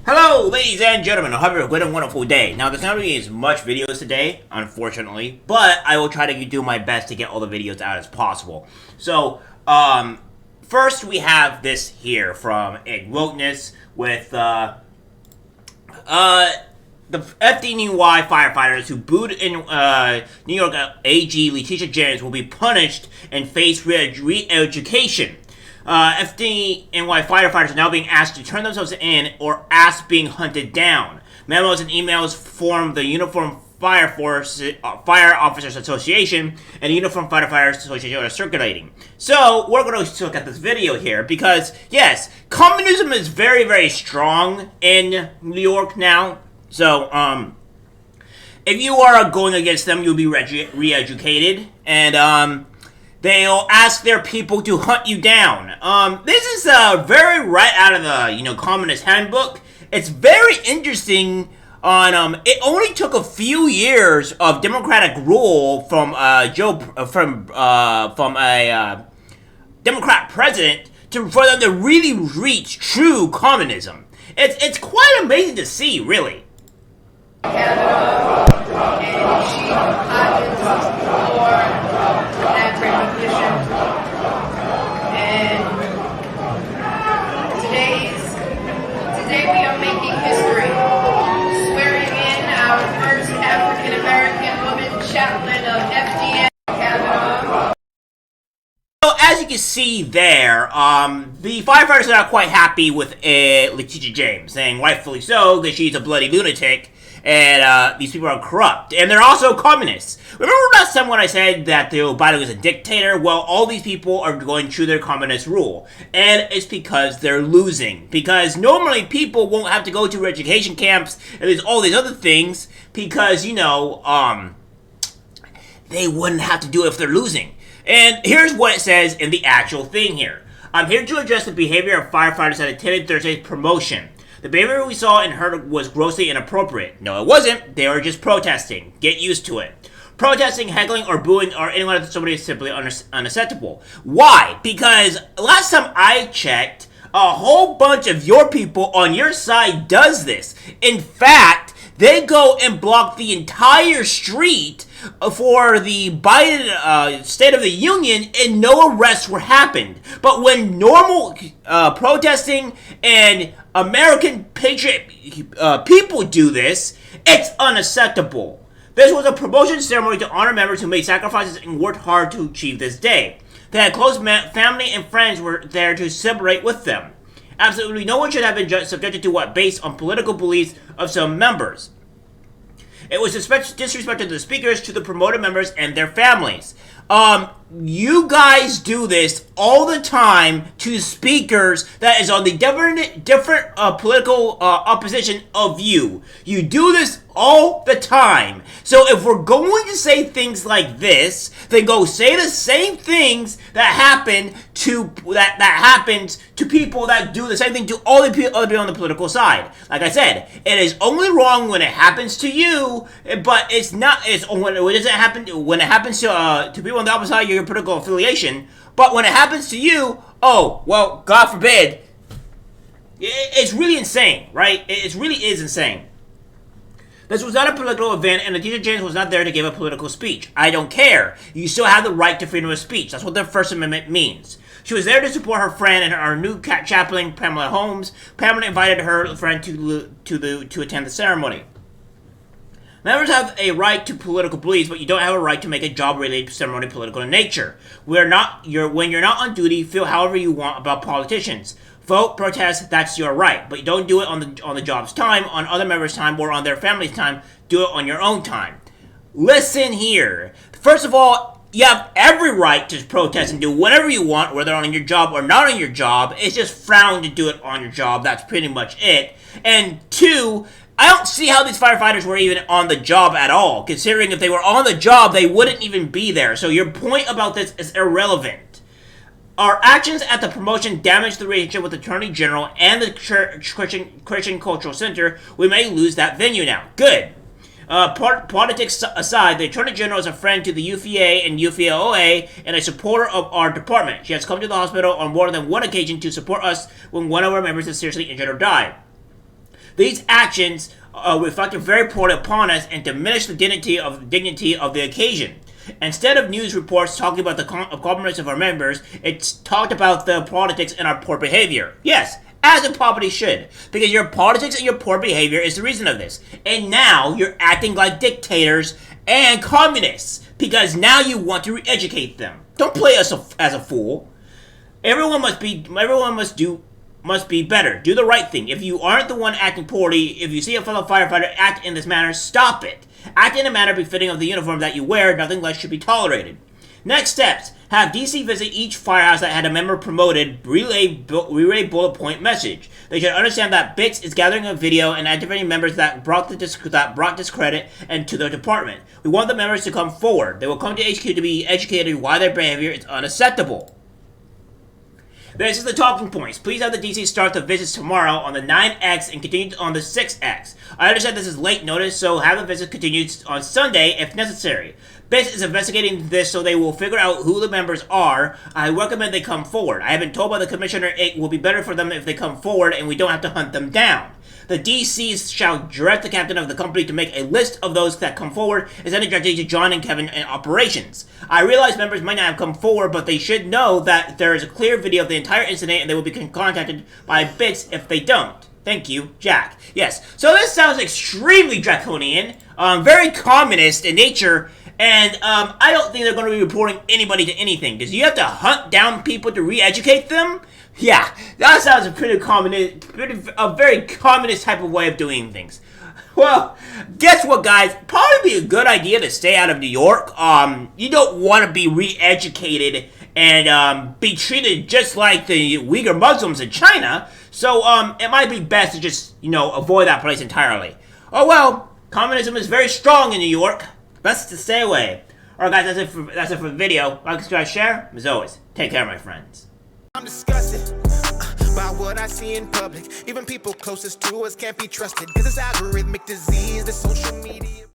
Hello, ladies and gentlemen. I hope you're a good and wonderful day. Now, there's not going to be as much videos today, unfortunately, but I will try to do my best to get all the videos out as possible. So, first we have this here from Egg Wokeness with, the FDNY firefighters who booed in New York AG Letitia James will be punished and face re-education. FDNY firefighters are now being asked to turn themselves in or ask being hunted down. Memos and emails from the Uniform Fire Officers Association and the Uniform Firefighters Association are circulating. So, we're going to look at this video here because, yes, communism is very, very strong in New York now. So, if you are going against them, you'll be re-educated, and, they'll ask their people to hunt you down. This is, very right out of the, Communist Handbook. It's very interesting on, it only took a few years of democratic rule from, a Democrat president for them to really reach true communism. It's quite amazing to see, really. Canada, and she highlights for that recognition. And today we are making history, swearing in our first African American woman chaplain of FDNY Canada. So as you can see there, the firefighters are not quite happy with Letitia James, saying rightfully so that she's a bloody lunatic. And these people are corrupt. And they're also communists. Remember last time when I said that Joe Biden was a dictator? Well, all these people are going through their communist rule. And it's because they're losing. Because normally people won't have to go to education camps and there's all these other things. Because, they wouldn't have to do it if they're losing. And here's what it says in the actual thing here. I'm here to address the behavior of firefighters that attended Thursday's promotion. The behavior we saw and heard was grossly inappropriate. No, it wasn't. They were just protesting. Get used to it. Protesting, heckling, or booing or anyone at somebody is simply unacceptable. Why? Because last time I checked, a whole bunch of your people on your side does this. In fact, they go and block the entire street for the Biden State of the Union, and no arrests were happened. But when normal protesting and American patriot people do this, it's unacceptable. This was a promotion ceremony to honor members who made sacrifices and worked hard to achieve this day. They had close family and friends were there to celebrate with them. Absolutely no one should have been subjected to what based on political beliefs of some members. It was disrespect to the speakers, to the promoted members, and their families. You guys do this all the time to speakers that is on the different political opposition of you. You do this all the time. So if we're going to say things like this, then go say the same things that happen to that happens to people that do the same thing to all the other people on the political side. Like I said, it is only wrong when it happens to you, but it's not. It's when it doesn't happen when it happens to people on the opposite side of your political affiliation. But when it happens to you, oh well, God forbid. It's really insane, right? It really is insane. This was not a political event, and Letitia James was not there to give a political speech. I don't care. You still have the right to freedom of speech. That's what the First Amendment means. She was there to support her friend and our new chaplain, Pamela Holmes. Pamela invited her friend to attend the ceremony. Members have a right to political beliefs, but you don't have a right to make a job-related ceremony political in nature. When you're not on duty, feel however you want about politicians. Vote, protest, that's your right. But you don't do it on the job's time, on other members' time, or on their family's time. Do it on your own time. Listen here. First of all, you have every right to protest and do whatever you want, whether on your job or not on your job. It's just frowned to do it on your job. That's pretty much it. And two, I don't see how these firefighters were even on the job at all, considering if they were on the job, they wouldn't even be there. So your point about this is irrelevant. Our actions at the promotion damaged the relationship with the Attorney General and the Christian Cultural Center. We may lose that venue now. Good. Politics aside, the Attorney General is a friend to the UFA and UFLOA and a supporter of our department. She has come to the hospital on more than one occasion to support us when one of our members is seriously injured or died. These actions reflected very poorly upon us and diminished the dignity of the occasion. Instead of news reports talking about the accomplishments of our members, it's talked about the politics and our poor behavior. Yes, as it probably should, because your politics and your poor behavior is the reason of this. And now you're acting like dictators and communists, because now you want to re-educate them. Don't play us as a fool. Everyone must be better. Do the right thing. If you aren't the one acting poorly, if you see a fellow firefighter act in this manner, stop it. Act in a manner befitting of the uniform that you wear. Nothing less should be tolerated. Next steps. Have DC visit each firehouse that had a member promoted, relay bullet point message. They should understand that BITS is gathering a video and activating members that brought discredit into the department. We want the members to come forward. They will come to HQ to be educated why their behavior is unacceptable. This is the talking points. Please have the DC start the visits tomorrow on the 9X and continue on the 6X. I understand this is late notice, so have the visit continued on Sunday if necessary. BIS is investigating this, so they will figure out who the members are. I recommend they come forward. I have been told by the Commissioner it will be better for them if they come forward and we don't have to hunt them down. The DCs shall direct the captain of the company to make a list of those that come forward and send it directly to John and Kevin in operations. I realize members might not have come forward, but they should know that there is a clear video of the entire incident and they will be contacted by BITS if they don't. Thank you, Jack. Yes, so this sounds extremely draconian, very communist in nature, and I don't think they're going to be reporting anybody to anything. Because you have to hunt down people to re-educate them? Yeah, that sounds a very communist type of way of doing things. Well, guess what, guys? Probably be a good idea to stay out of New York. You don't want to be re-educated and be treated just like the Uyghur Muslims in China. So it might be best to just, avoid that place entirely. Oh well, communism is very strong in New York. Best to stay away. Alright, guys, that's it for the video. Like, subscribe, share. As always, take care, my friends. I'm disgusted by what I see in public. Even people closest to us can't be trusted. This is algorithmic disease, the social media.